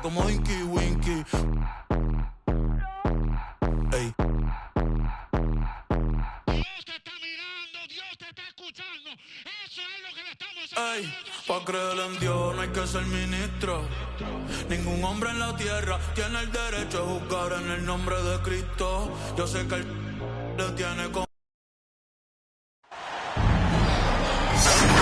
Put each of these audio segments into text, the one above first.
como Dinky Winky. Ey. Dios te está mirando, Dios te está escuchando. Eso es lo que le estamos haciendo. Ey, pa' creer en Dios no hay que ser ministro. Ningún hombre en la tierra tiene el derecho a juzgar en el nombre de Cristo. Yo sé que él le tiene con...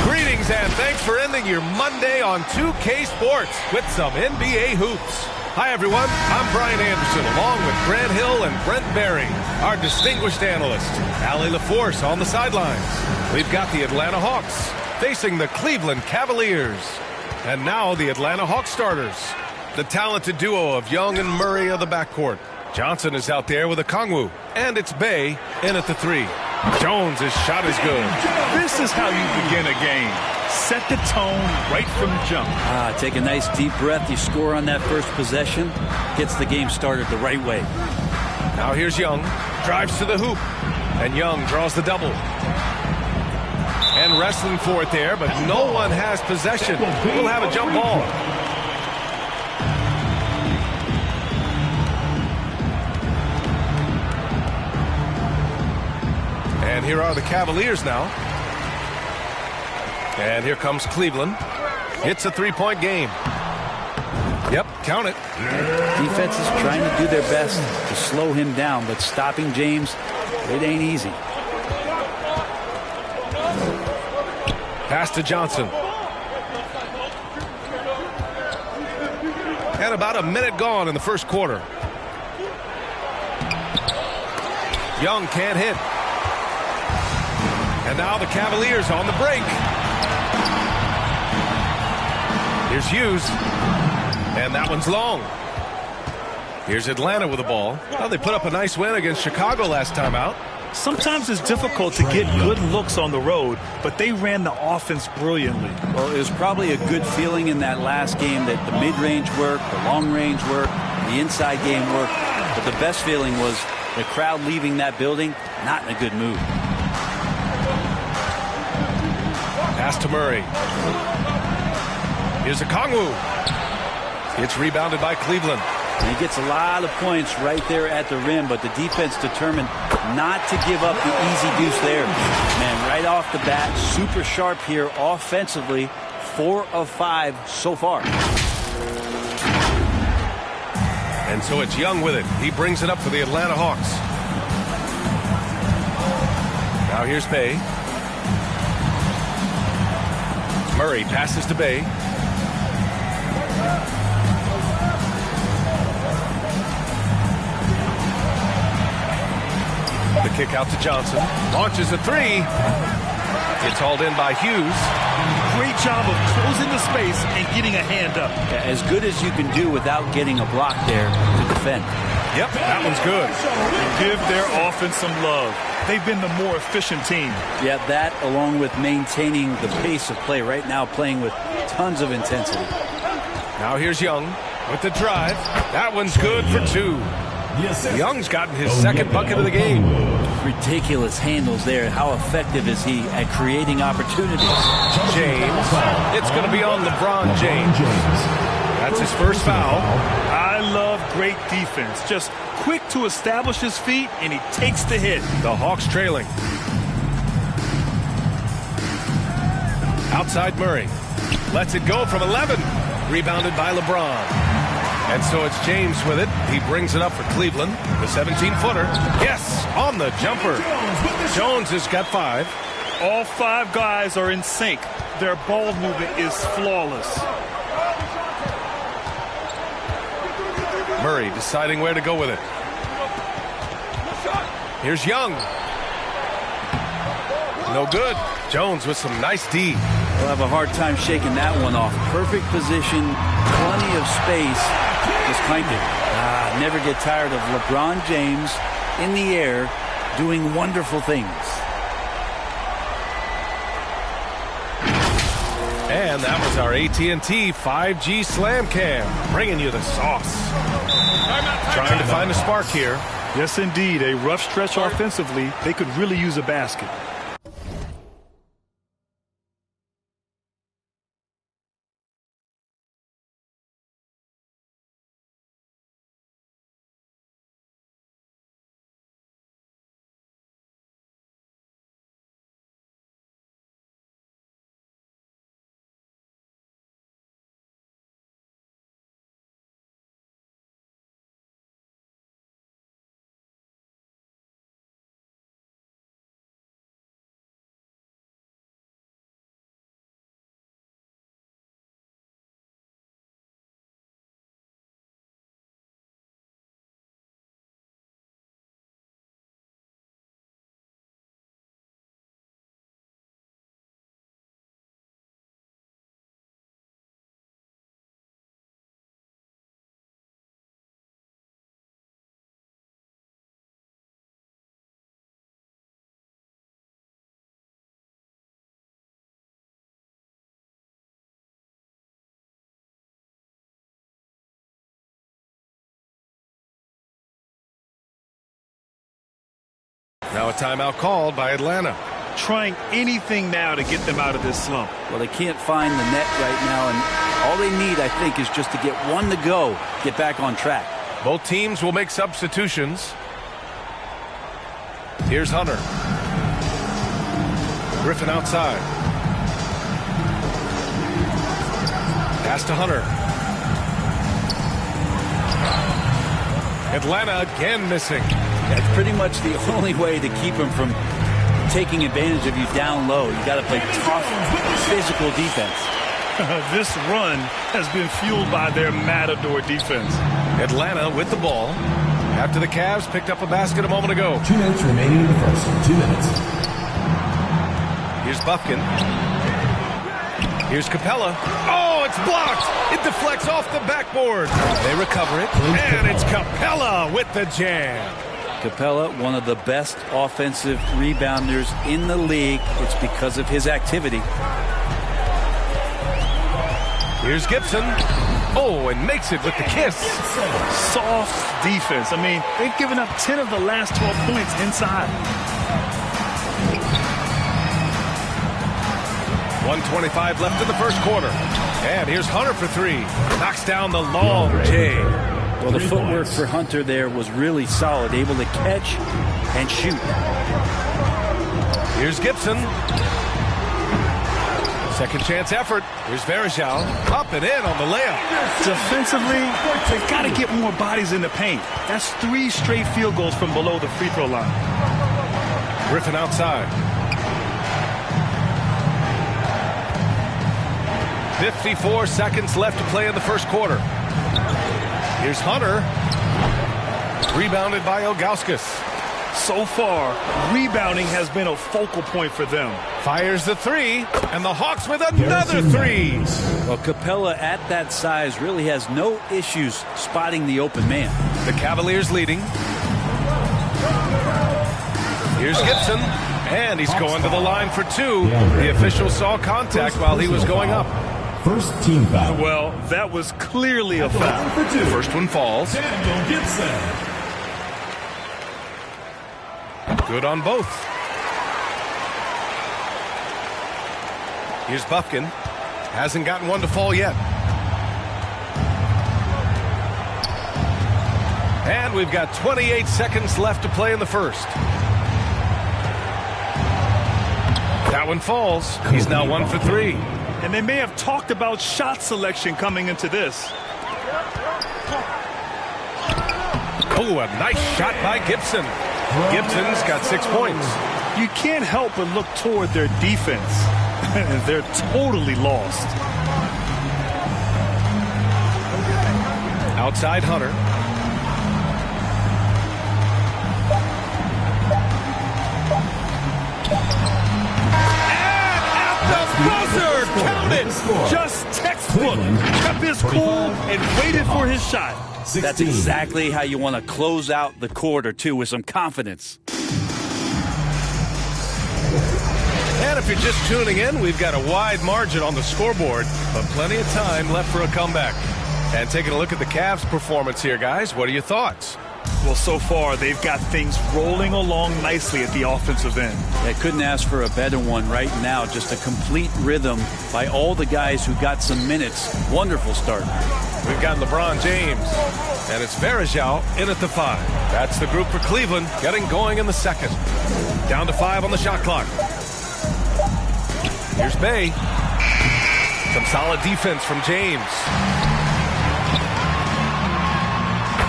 Greetings and thanks for ending your Monday on 2K Sports with some NBA hoops. Hi everyone, I'm Brian Anderson along with Grant Hill and Brent Berry, our distinguished analyst, Allie LaForce on the sidelines. We've got the Atlanta Hawks facing the Cleveland Cavaliers. And now the Atlanta Hawks starters. The talented duo of Young and Murray of the backcourt. Johnson is out there with a Kongwu, and it's Bey in at the three. Jones' shot is good. This is how you begin a game. Set the tone right from the jump. Take a nice deep breath. You score on that first possession. Gets the game started the right way. Now here's Young. Drives to the hoop. And Young draws the double. And wrestling for it there, but no one has possession. We'll have a jump ball. And here are the Cavaliers now. And here comes Cleveland. It's a three-point game. Yep, count it. Defense is trying to do their best to slow him down, but stopping James, it ain't easy. Pass to Johnson. And about a minute gone in the first quarter. Young can't hit. And now the Cavaliers on the break. Here's Hughes. And that one's long. Here's Atlanta with the ball. Well, they put up a nice win against Chicago last time out. Sometimes it's difficult to get good looks on the road, but they ran the offense brilliantly. Well, it was probably a good feeling in that last game that the mid-range worked, the long-range worked, the inside game worked. But the best feeling was the crowd leaving that building not in a good mood. Pass to Murray. Here's a Kongwu. It's rebounded by Cleveland. And he gets a lot of points right there at the rim, but the defense determined not to give up the easy deuce there. Man, right off the bat, super sharp here offensively. 4 of 5 so far. And so it's Young with it. He brings it up for the Atlanta Hawks. Now here's Bey. Murray passes to Bey. The kick out to Johnson. Launches a three. It's hauled in by Hughes. Great job of closing the space and getting a hand up. As good as you can do without getting a block there to defend. Yep, that one's good. Give their offense some love. They've been the more efficient team. Yeah, that along with maintaining the pace of play right now, playing with tons of intensity. Now here's Young with the drive. That one's good for 2. Young's gotten his second bucket of the game. Ridiculous handles there. How effective is he at creating opportunities? James. It's going to be on LeBron James. That's his first foul. I love great defense. Just quick to establish his feet, and he takes the hit. The Hawks trailing. Outside Murray. Lets it go from 11. Rebounded by LeBron. And so it's James with it. He brings it up for Cleveland. The 17-footer. Yes, on the jumper. Jones has got 5. All 5 guys are in sync. Their ball movement is flawless. Murray deciding where to go with it. Here's Young. No good. Jones with some nice D. We'll have a hard time shaking that one off. Perfect position, plenty of space. Just clanked it. Never get tired of LeBron James in the air doing wonderful things. And that was our AT&T 5G Slam Cam, bringing you the sauce. Trying to find a spark here. Yes, indeed. A rough stretch offensively. They could really use a basket. Now a timeout called by Atlanta. Trying anything now to get them out of this slump. Well, they can't find the net right now, and all they need, I think, is just to get one to go, get back on track. Both teams will make substitutions. Here's Hunter. Griffin outside. Pass to Hunter. Atlanta again missing. That's pretty much the only way to keep him from taking advantage of you down low. You got to play tough, physical defense. This run has been fueled by their Matador defense. Atlanta with the ball after the Cavs picked up a basket a moment ago. 2 minutes remaining in the first. 2 minutes. Here's Bufkin. Here's Capella. Oh, it's blocked. It deflects off the backboard. They recover it, and it's Capella with the jam. Capella, one of the best offensive rebounders in the league. It's because of his activity. Here's Gibson. Oh, and makes it with the kiss. Soft defense. I mean, they've given up 10 of the last 12 points inside. 1:25 left in the first quarter. And here's Hunter for three. Knocks down the long J. Well, the footwork for Hunter there was really solid, able to catch and shoot. Here's Gibson. Second chance effort. Here's Varejao. Up and in on the layup. Defensively, they've got to get more bodies in the paint. That's 3 straight field goals from below the free throw line. Griffin outside. 54 seconds left to play in the first quarter. Here's Hunter. Rebounded by Ilgauskas. So far, rebounding has been a focal point for them. Fires the three, and the Hawks with another three. Well, Capella at that size really has no issues spotting the open man. The Cavaliers leading. Here's Gibson, and he's going to the line for two. The official saw contact while he was going up. First team foul. Well, that was clearly a foul. First one falls. Daniel Gibson. Good on both. Here's Bufkin. Hasn't gotten one to fall yet. And we've got 28 seconds left to play in the first. That one falls. He's now 1 for 3. And they may have talked about shot selection coming into this. Oh, a nice shot by Gibson. Gibson's got 6 points. You can't help but look toward their defense. They're totally lost. Outside Hunter. And at the buzzer, count it. Just textbook. Kept his cool and waited for his shot. 16. That's exactly how you want to close out the quarter, too, with some confidence. And if you're just tuning in, we've got a wide margin on the scoreboard, but plenty of time left for a comeback. And taking a look at the Cavs' performance here, guys, what are your thoughts? Well, so far, they've got things rolling along nicely at the offensive end. They couldn't ask for a better one right now. Just a complete rhythm by all the guys who got some minutes. Wonderful start. We've got LeBron James, and it's Varejao in at the 5. That's the group for Cleveland, getting going in the second. Down to 5 on the shot clock. Here's Bay. Some solid defense from James.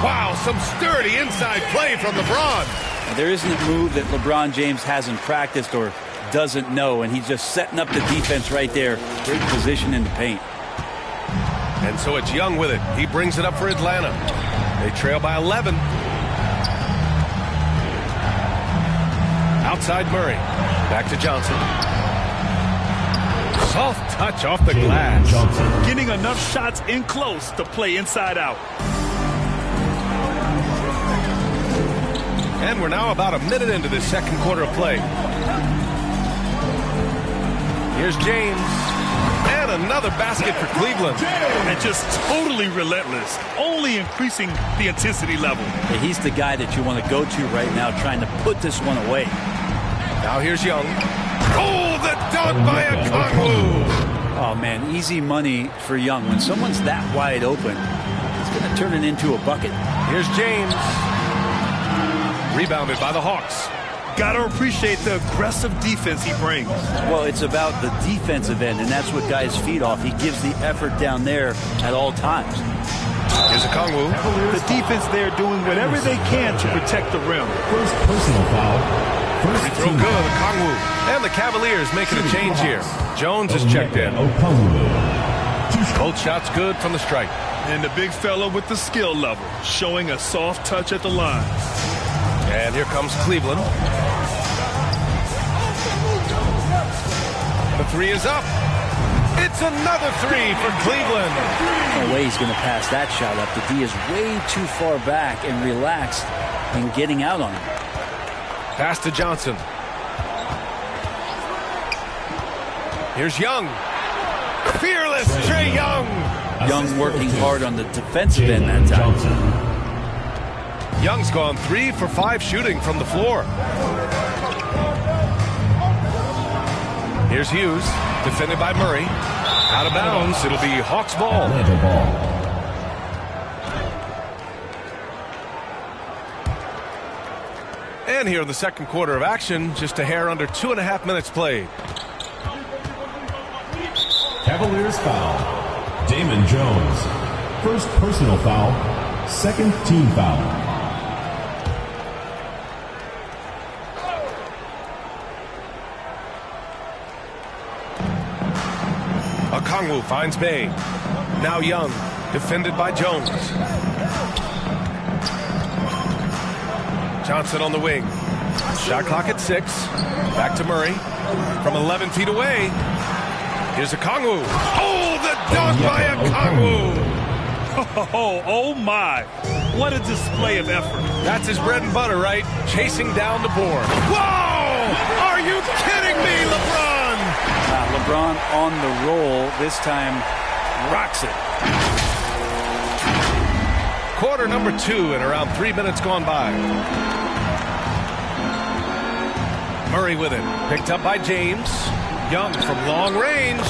Wow, some sturdy inside play from LeBron. There isn't a move that LeBron James hasn't practiced or doesn't know, and he's just setting up the defense right there. Great position in the paint. And so it's Young with it. He brings it up for Atlanta. They trail by 11. Outside Murray. Back to Johnson. Soft touch off the glass. Getting enough shots in close to play inside out. And we're now about a minute into this second quarter of play. Here's James. And another basket for Cleveland. And just totally relentless, only increasing the intensity level. Yeah, he's the guy that you want to go to right now, trying to put this one away. Now here's Young. Oh, the dunk by Okongwu. Oh, man, easy money for Young. When someone's that wide open, it's going to turn it into a bucket. Here's James. Rebounded by the Hawks. Got to appreciate the aggressive defense he brings. Well, it's about the defensive end, and that's what guys feed off. He gives the effort down there at all times. Here's Okongwu. The defense there doing whatever they can to protect the rim. First personal foul. Free throw good, Okongwu. And the Cavaliers making a change here. Jones is checked in. Both shots good from the stripe. And the big fella with the skill level, showing a soft touch at the line. And here comes Cleveland. The three is up. It's another three for Cleveland. No way he's going to pass that shot up. The D is way too far back and relaxed in getting out on him. Pass to Johnson. Here's Young. Fearless Trae Young. Young working hard on the defensive end that time. Young's gone 3 for 5 shooting from the floor. Here's Hughes, defended by Murray. Out of bounds, it'll be Hawks ball. And here in the second quarter of action, just a hair under 2.5 minutes played. Cavaliers foul. Damon Jones. First personal foul. Second team foul. Okongwu finds Bay. Now Young, defended by Jones. Johnson on the wing. Shot clock at 6. Back to Murray. From 11 feet away. Here's Okongwu. Oh, the dunk by Okongwu. Oh my. What a display of effort. That's his bread and butter, right? Chasing down the board. Whoa! Are you kidding me, LeBron? LeBron on the roll. This time rocks it. Quarter number 2 and around 3 minutes gone by. Murray with it. Picked up by James. Young from long range.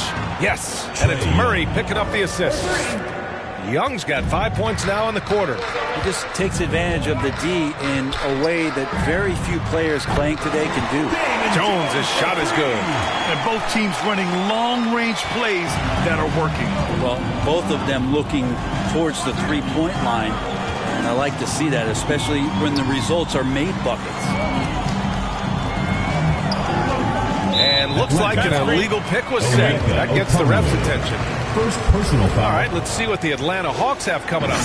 Yes, and it's Murray picking up the assist. Young's got 5 points now in the quarter. He just takes advantage of the D in a way that very few players playing today can do. Jones' shot is good. And both teams running long-range plays that are working. Well, both of them looking towards the three-point line. And I like to see that, especially when the results are made buckets. And looks like an illegal pick was set. That gets the ref's attention. First personal foul. All right, let's see what the Atlanta Hawks have coming up.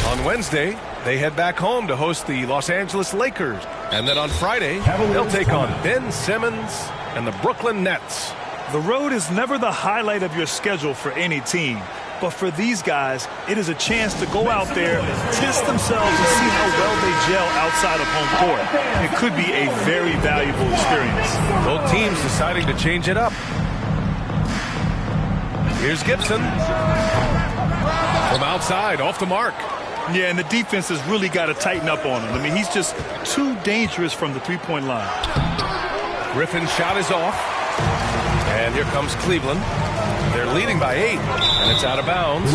On Wednesday, they head back home to host the Los Angeles Lakers. And then on Friday, they'll take on Ben Simmons and the Brooklyn Nets. The road is never the highlight of your schedule for any team. But for these guys, it is a chance to go out there, test themselves, and see how well they gel outside of home court. It could be a very valuable experience. Both teams deciding to change it up. Here's Gibson. From outside, off the mark. Yeah, and the defense has really got to tighten up on him. I mean, he's just too dangerous from the three-point line. Griffin's shot is off. And here comes Cleveland. They're leading by 8, and it's out of bounds.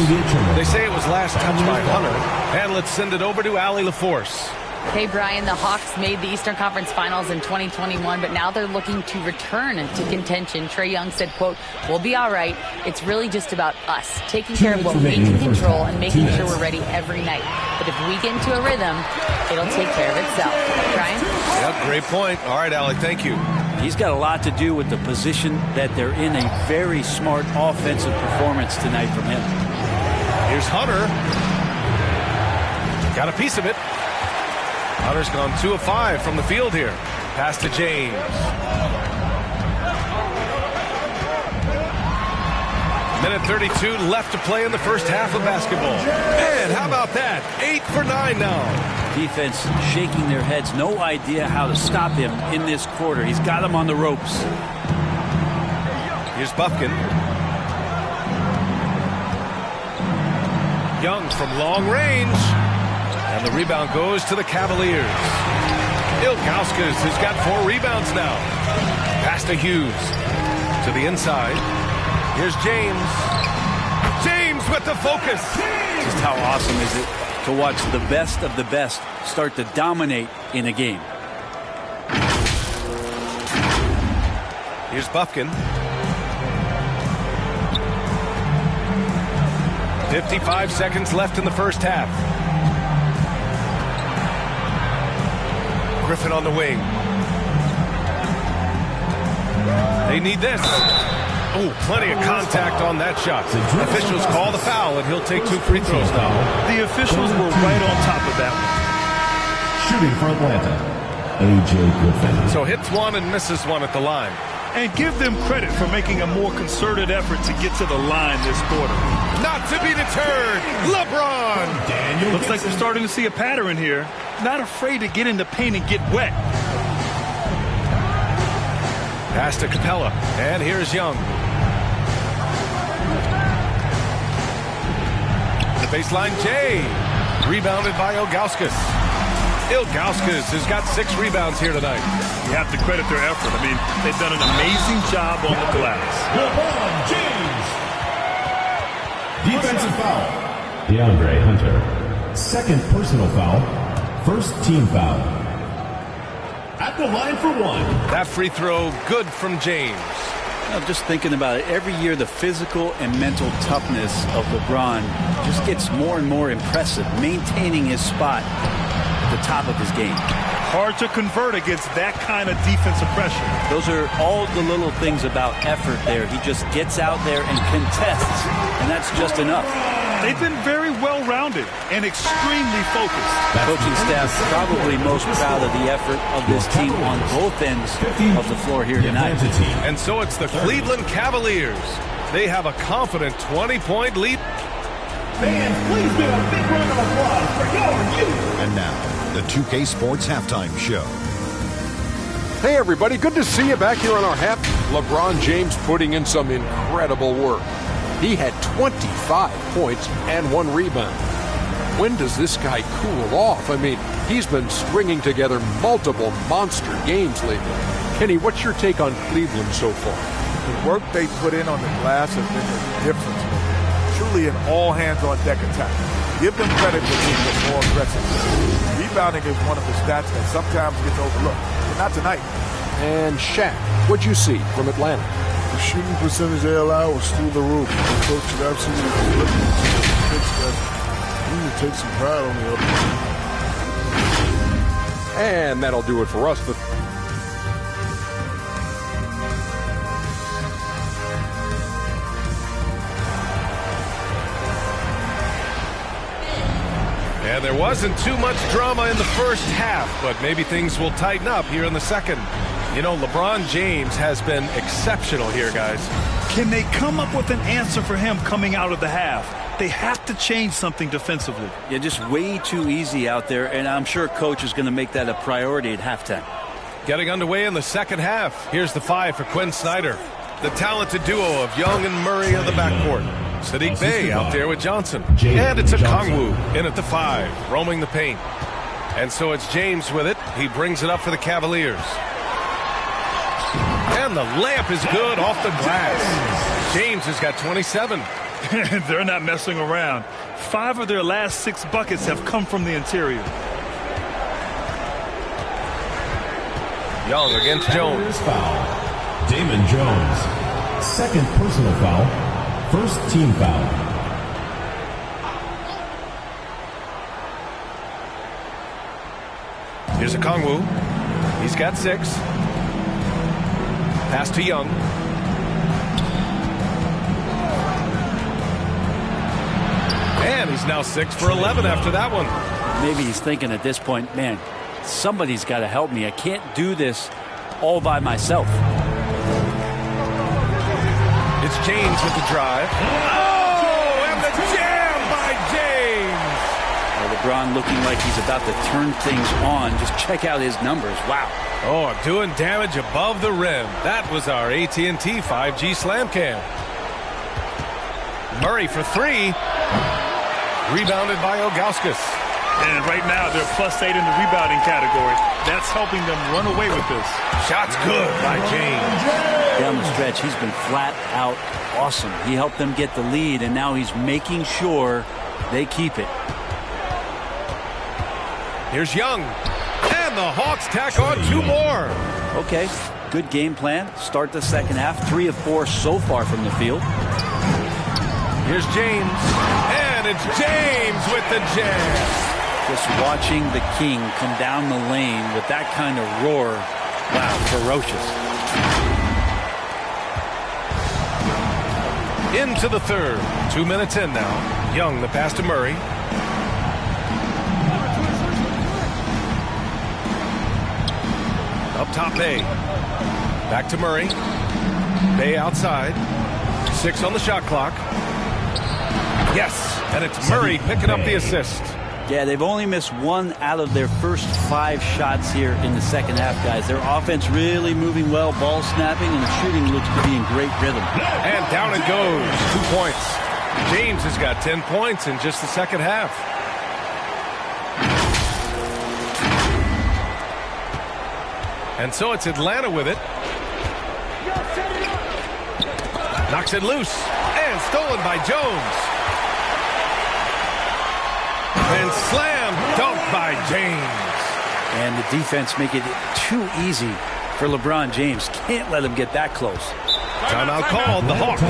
They say it was last touched by Hunter. And let's send it over to Allie LaForce. Hey, Brian, the Hawks made the Eastern Conference Finals in 2021, but now they're looking to return to contention. Trae Young said, quote, "We'll be all right. It's really just about us, taking care of what we can control and making sure we're ready every night. But if we get into a rhythm, it'll take care of itself." Brian? Yep, great point. All right, Allie, thank you. He's got a lot to do with the position that they're in. A very smart offensive performance tonight from him. Here's Hunter. Got a piece of it. Hunter's gone 2 of 5 from the field here. Pass to James. Minute 32 left to play in the first half of basketball. Man, how about that? 8 for 9 now. Defense shaking their heads. No idea how to stop him in this quarter. He's got him on the ropes. Here's Bufkin. Young from long range. And the rebound goes to the Cavaliers. Ilgauskas has got 4 rebounds now. Pass to Hughes. To the inside. Here's James. James with the focus. Just how awesome is it to watch the best of the best start to dominate in a game. Here's Bufkin. 55 seconds left in the first half. Griffin on the wing. They need this. Oh, plenty of contact on that shot. Officials call the foul, and he'll take 2 free throws now. The officials were right on top of that one. Shooting for Atlanta, A.J. Griffin. So hits one and misses one at the line. And give them credit for making a more concerted effort to get to the line this quarter. Not to be deterred, LeBron! Looks like we're starting to see a pattern here. Not afraid to get in the paint and get wet. Pass to Capella, and here's Young. The baseline J, rebounded by Ilgauskas. Ilgauskas has got 6 rebounds here tonight. You have to credit their effort. I mean, they've done an amazing job on the glass. LeBron James. Defensive foul. DeAndre Hunter. Second personal foul. First team foul. At the line for 1. That free throw good from James. Just thinking about it, every year the physical and mental toughness of LeBron just gets more and more impressive, maintaining his spot at the top of his game. Hard to convert against that kind of defensive pressure. Those are all the little things about effort there. He just gets out there and contests, and that's just enough. They've been very well-rounded and extremely focused. Coaching staff probably most proud of the effort of this team on both ends of the floor here tonight. And so it's the Cleveland Cavaliers. They have a confident 20-point lead. Fans, please give a big round of applause for your youth. And now, the 2K Sports Halftime Show. Hey everybody, good to see you back here on our half. LeBron James putting in some incredible work. He had 25 points and 1 rebound. When does this guy cool off? I mean, he's been stringing together multiple monster games lately. Kenny, what's your take on Cleveland so far? The work they put in on the glass has been the difference. Truly an all-hands-on-deck attack. Give them credit for being more aggressive. Rebounding is one of the stats that sometimes gets overlooked, but not tonight. And Shaq, what'd you see from Atlanta? The shooting percentage they allowed was through the roof. The coach should absolutely flip it to fix that. We need to take some pride on the other team. And that'll do it for us. And there wasn't too much drama in the first half, but maybe things will tighten up here in the second. You know, LeBron James has been exceptional here, guys. Can they come up with an answer for him coming out of the half? They have to change something defensively. Yeah, just way too easy out there, and I'm sure Coach is going to make that a priority at halftime. Getting underway in the second half. Here's the 5 for Quinn Snyder. The talented duo of Young and Murray of the backcourt. Sadiq Bey out there with Johnson. And it's a Kongwu in at the 5, roaming the paint. And so it's James with it. He brings it up for the Cavaliers. And the layup is good off the glass. James has got 27. They're not messing around. 5 of their last 6 buckets have come from the interior. Young against Jones. Foul. Damon Jones. Second personal foul. First team foul. Here's a Kongwu. He's got 6. Pass to Young. And he's now 6 for 11 after that one. Maybe he's thinking at this point, man, somebody's got to help me. I can't do this all by myself. It's James with the drive. Oh, and the jam by James. Well, LeBron looking like he's about to turn things on. Just check out his numbers. Wow. Oh, doing damage above the rim. That was our AT&T 5G Slam Cam. Murray for 3. Rebounded by Ilgauskas. And right now, they're +8 in the rebounding category. That's helping them run away with this. Shot's good by James. Down the stretch, he's been flat out awesome. He helped them get the lead, and now he's making sure they keep it. Here's Young. And the Hawks tack on 2 more. Okay, good game plan. Start the second half. 3 of 4 so far from the field. Here's James. And it's James with the jam. Just watching the King come down the lane with that kind of roar. Wow, ferocious. Into the third. 2 minutes in now. Young, the pass to Murray. Up top, Bay. Back to Murray. Bay outside. 6 on the shot clock. Yes, and it's Murray picking up the assist. Yeah, they've only missed 1 out of their first 5 shots here in the second half, guys. Their offense really moving well, ball snapping, and the shooting looks to be in great rhythm. And down it goes. 2 points. James has got 10 points in just the second half. And so it's Atlanta with it. Knocks it loose. And stolen by Jones. And slam dunk by James. And the defense make it too easy for LeBron James. Can't let him get that close. Timeout called, the Hawks.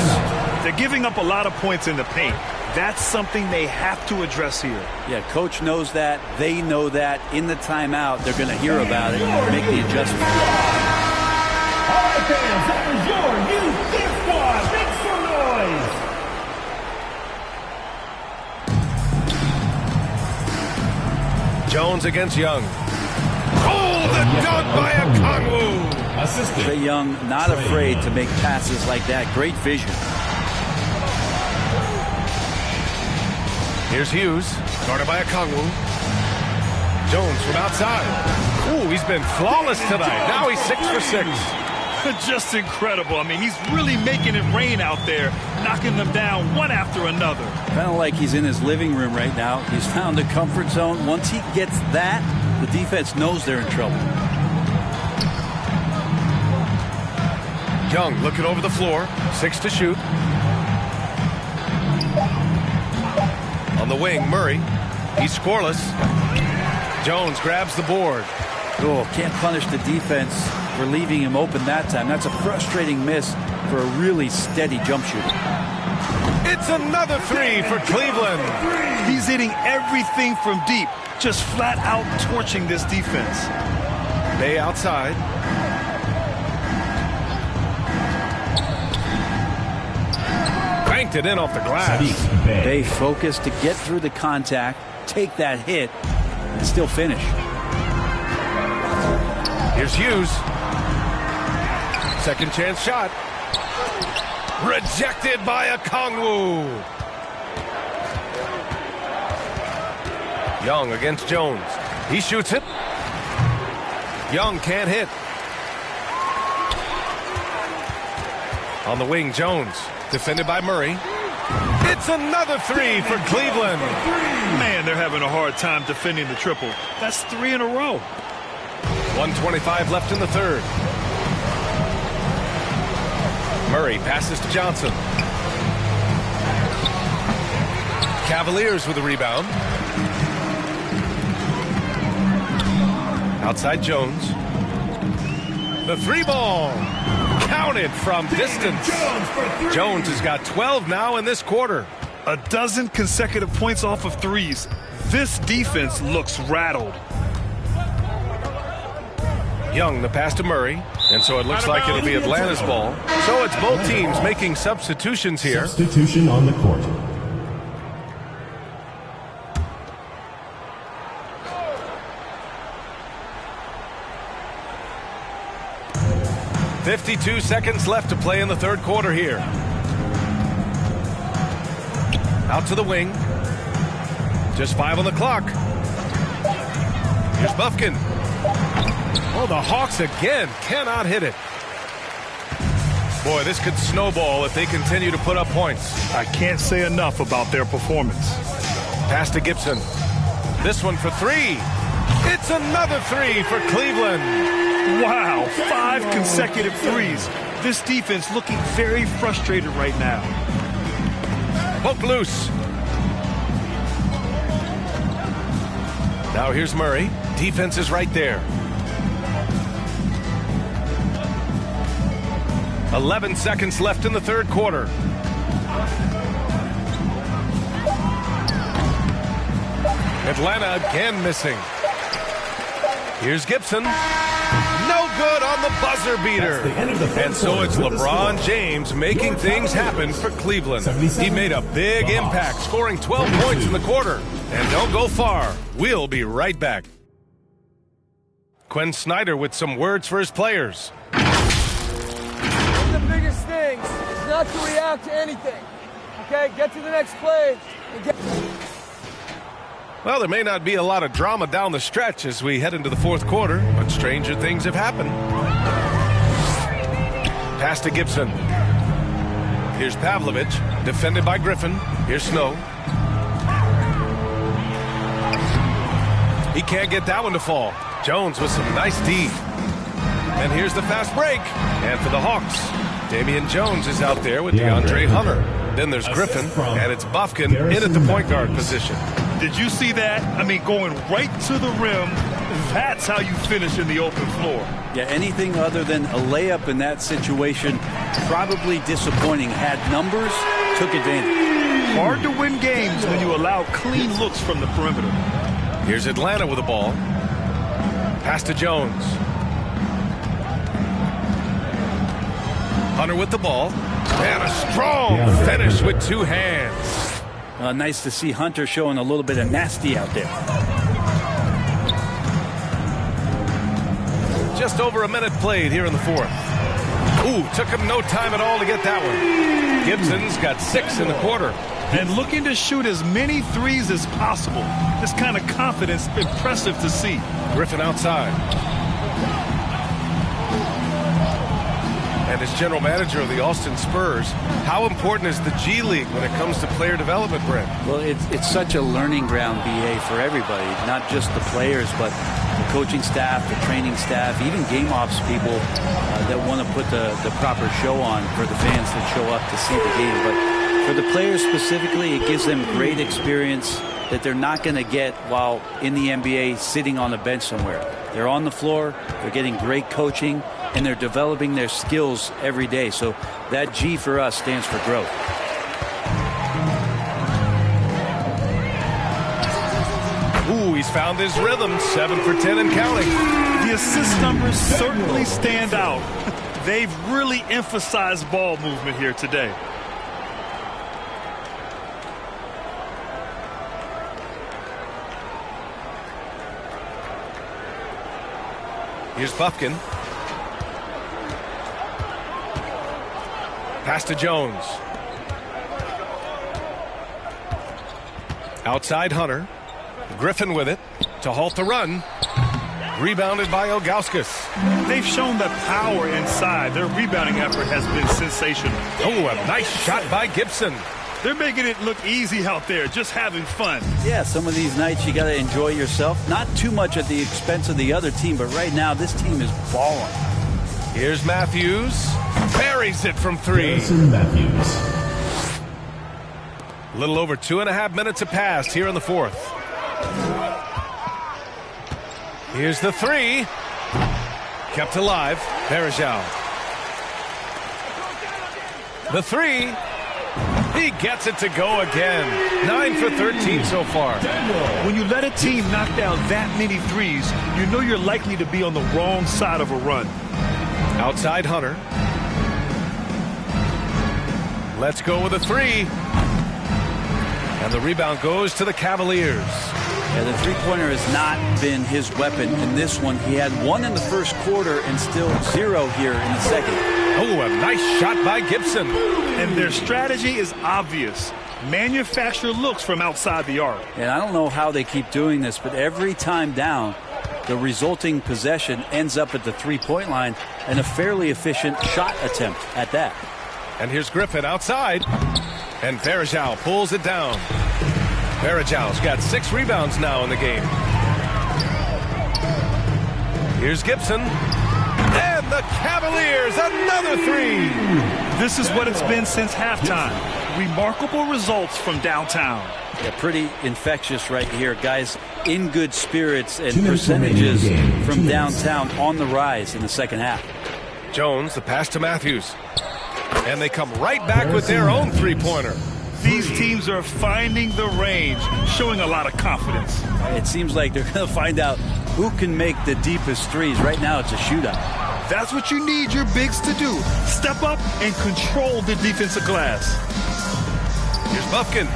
They're giving up a lot of points in the paint. That's something they have to address here. Yeah, coach knows that. They know that. In the timeout, they're going to hear about it and make the adjustment. All right, fans, that was your youth Big Squad. Make some noise. Jones against Young. Oh, the dunk by Okongwu. Trae Young not afraid to make passes like that. Great vision. Here's Hughes, guarded by Okongwu. Jones from outside. Ooh, he's been flawless tonight. Now he's 6 for 6. Just incredible. I mean, he's really making it rain out there, knocking them down one after another. Kind of like he's in his living room right now. He's found a comfort zone. Once he gets that, the defense knows they're in trouble. Young looking over the floor, 6 to shoot. On the wing, Murray. He's scoreless. Jones grabs the board. Oh, can't punish the defense for leaving him open that time. That's a frustrating miss for a really steady jump shooter. It's another 3 for Cleveland. He's hitting everything from deep, just flat out torching this defense. Bay outside. Banked it in off the glass. Bay focused to get through the contact, take that hit, and still finish. Here's Hughes. Second chance shot. Rejected by Okongwu. Young against Jones. He shoots it. Young can't hit. On the wing, Jones. Defended by Murray. It's another 3 for Cleveland. Man, they're having a hard time defending the triple. That's 3 in a row. 1:25 left in the third. Murray passes to Johnson. Cavaliers with a rebound. Outside Jones. The 3 ball. Counted from distance. Jones has got 12 now in this quarter. A dozen consecutive points off of threes. This defense looks rattled. Young, the pass to Murray. And so it looks like it'll be Atlanta's ball. So it's both teams making substitutions here. Substitution on the court. .52 seconds left to play in the third quarter here. Out to the wing. Just 5 on the clock. Here's Bufkin. Oh, the Hawks again cannot hit it. Boy, this could snowball if they continue to put up points. I can't say enough about their performance. Pass to Gibson. This one for three. It's another three for Cleveland. Wow, 5 consecutive threes. This defense looking very frustrated right now. Poke loose. Now here's Murray. Defense is right there. 11 seconds left in the third quarter. Atlanta again missing. Here's Gibson. No good on the buzzer beater. And so it's LeBron James making things happen for Cleveland. He made a big impact, scoring 12 points in the quarter. And don't go far. We'll be right back. Quinn Snyder with some words for his players. One of the biggest things is not to react to anything. Okay, get to the next play. Well, there may not be a lot of drama down the stretch as we head into the fourth quarter, but stranger things have happened. Pass to Gibson. Here's Pavlovich, defended by Griffin. Here's Snow. He can't get that one to fall. Jones with some nice D. And here's the fast break. And for the Hawks, Damian Jones is out there with DeAndre Hunter. Then there's Griffin, and it's Bufkin in at the point guard position. Did you see that? I mean, going right to the rim, that's how you finish in the open floor. Yeah, anything other than a layup in that situation, probably disappointing. Had numbers, took advantage. Hard to win games when you allow clean looks from the perimeter. Here's Atlanta with the ball. Pass to Jones. Hunter with the ball. And a strong finish with two hands. Nice to see Hunter showing a little bit of nasty out there. Just over a minute played here in the fourth. Ooh, took him no time at all to get that one. Gibson's got 6 in the quarter. And looking to shoot as many threes as possible. This kind of confidence, impressive to see. Griffin outside. And as general manager of the Austin Spurs, how important is the G League when it comes to player development, Brent? Well, it's such a learning ground, BA, for everybody, not just the players, but the coaching staff, the training staff, even game ops people that want to put the proper show on for the fans that show up to see the game. But for the players specifically, it gives them great experience that they're not going to get while in the NBA sitting on a bench somewhere. They're on the floor, they're getting great coaching, and they're developing their skills every day. So that G for us stands for growth. Ooh, he's found his rhythm. 7 for 10 and counting. The assist numbers certainly stand out. They've really emphasized ball movement here today. Here's Bufkin. Pass to Jones. Outside Hunter. Griffin with it to halt the run. Rebounded by Ilgauskas. They've shown that power inside. Their rebounding effort has been sensational. Oh, a nice shot by Gibson. They're making it look easy out there, just having fun. Yeah, some of these nights you got to enjoy yourself. Not too much at the expense of the other team, but right now this team is balling. Here's Matthews. Buries it from 3. Matthews. A little over 2.5 minutes have passed here in the fourth. Here's the 3. Kept alive. Varejao. The 3. He gets it to go again. 9 for 13 so far. When you let a team knock down that many threes, you know you're likely to be on the wrong side of a run. Outside Hunter. Let's go with a 3. And the rebound goes to the Cavaliers. Yeah, the three-pointer has not been his weapon in this one. He had 1 in the first quarter and still 0 here in the second. Oh, a nice shot by Gibson. And their strategy is obvious. Manufacture looks from outside the arc. And I don't know how they keep doing this, but every time down, the resulting possession ends up at the three-point line and a fairly efficient shot attempt at that. And here's Griffin outside. And Varejao pulls it down. Varejão's got 6 rebounds now in the game. Here's Gibson. And the Cavaliers, another 3. This is what it's been since halftime. Remarkable results from downtown. Yeah, pretty infectious right here. Guys in good spirits, and percentages from downtown on the rise in the second half. Jones, the pass to Matthews. And they come right back with their own 3-pointer. These teams are finding the range, showing a lot of confidence. It seems like they're going to find out who can make the deepest threes. Right now, it's a shootout. That's what you need your bigs to do. Step up and control the defensive glass. Here's Bufkin.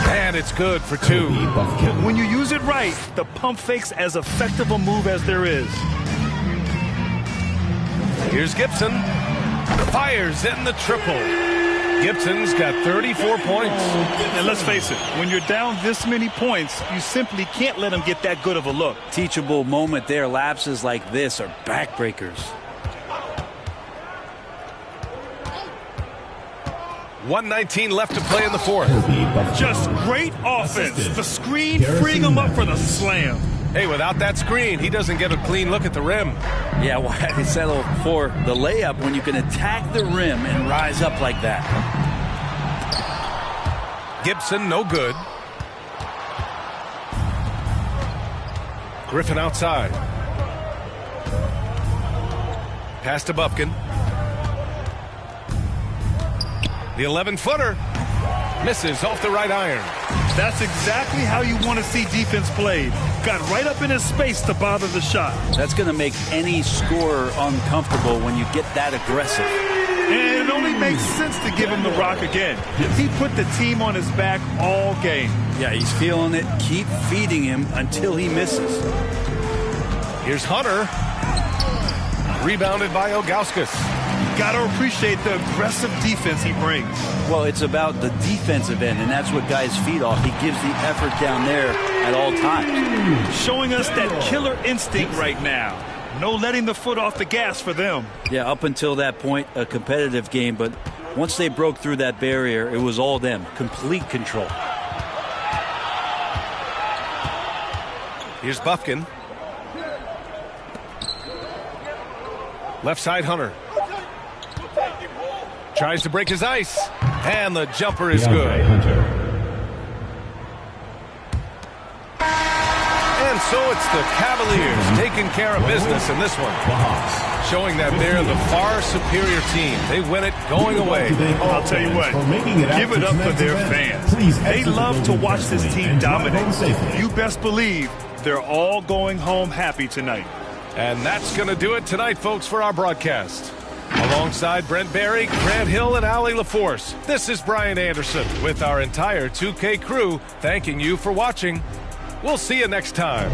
And it's good for 2. When you use it right, the pump fake's as effective a move as there is. Here's Gibson. Fires in the triple. Gibson's got 34 points. And let's face it, when you're down this many points, you simply can't let them get that good of a look. Teachable moment there. Lapses like this are backbreakers. 1:19 left to play in the fourth. Just great offense. The screen freeing him up for the slam. Hey, without that screen, he doesn't get a clean look at the rim. Yeah, why settle for the layup when you can attack the rim and rise up like that? Gibson, no good. Griffin outside. Pass to Bufkin. The 11-footer misses off the right iron. That's exactly how you want to see defense played. Got right up in his space to bother the shot. That's going to make any scorer uncomfortable when you get that aggressive. And it only makes sense to give him the rock again. He put the team on his back all game. Yeah, he's feeling it. Keep feeding him until he misses. Here's Hunter. Rebounded by Ilgauskas. Got to appreciate the aggressive defense he brings. Well, it's about the defensive end, and that's what guys feed off. He gives the effort down there at all times. Showing us that killer instinct right now. No letting the foot off the gas for them. Yeah, up until that point, a competitive game, but once they broke through that barrier, it was all them. Complete control. Here's Bufkin. Left side, Hunter. Tries to break his ice. And the jumper is good. And so it's the Cavaliers taking care of business in this one. Showing that they're the far superior team. They win it going away. I'll tell you what, give it up for their fans. They love to watch this team dominate. You best believe they're all going home happy tonight. And that's going to do it tonight, folks, for our broadcast. Alongside Brent Barry, Grant Hill, and Allie LaForce, this is Brian Anderson with our entire 2K crew thanking you for watching. We'll see you next time.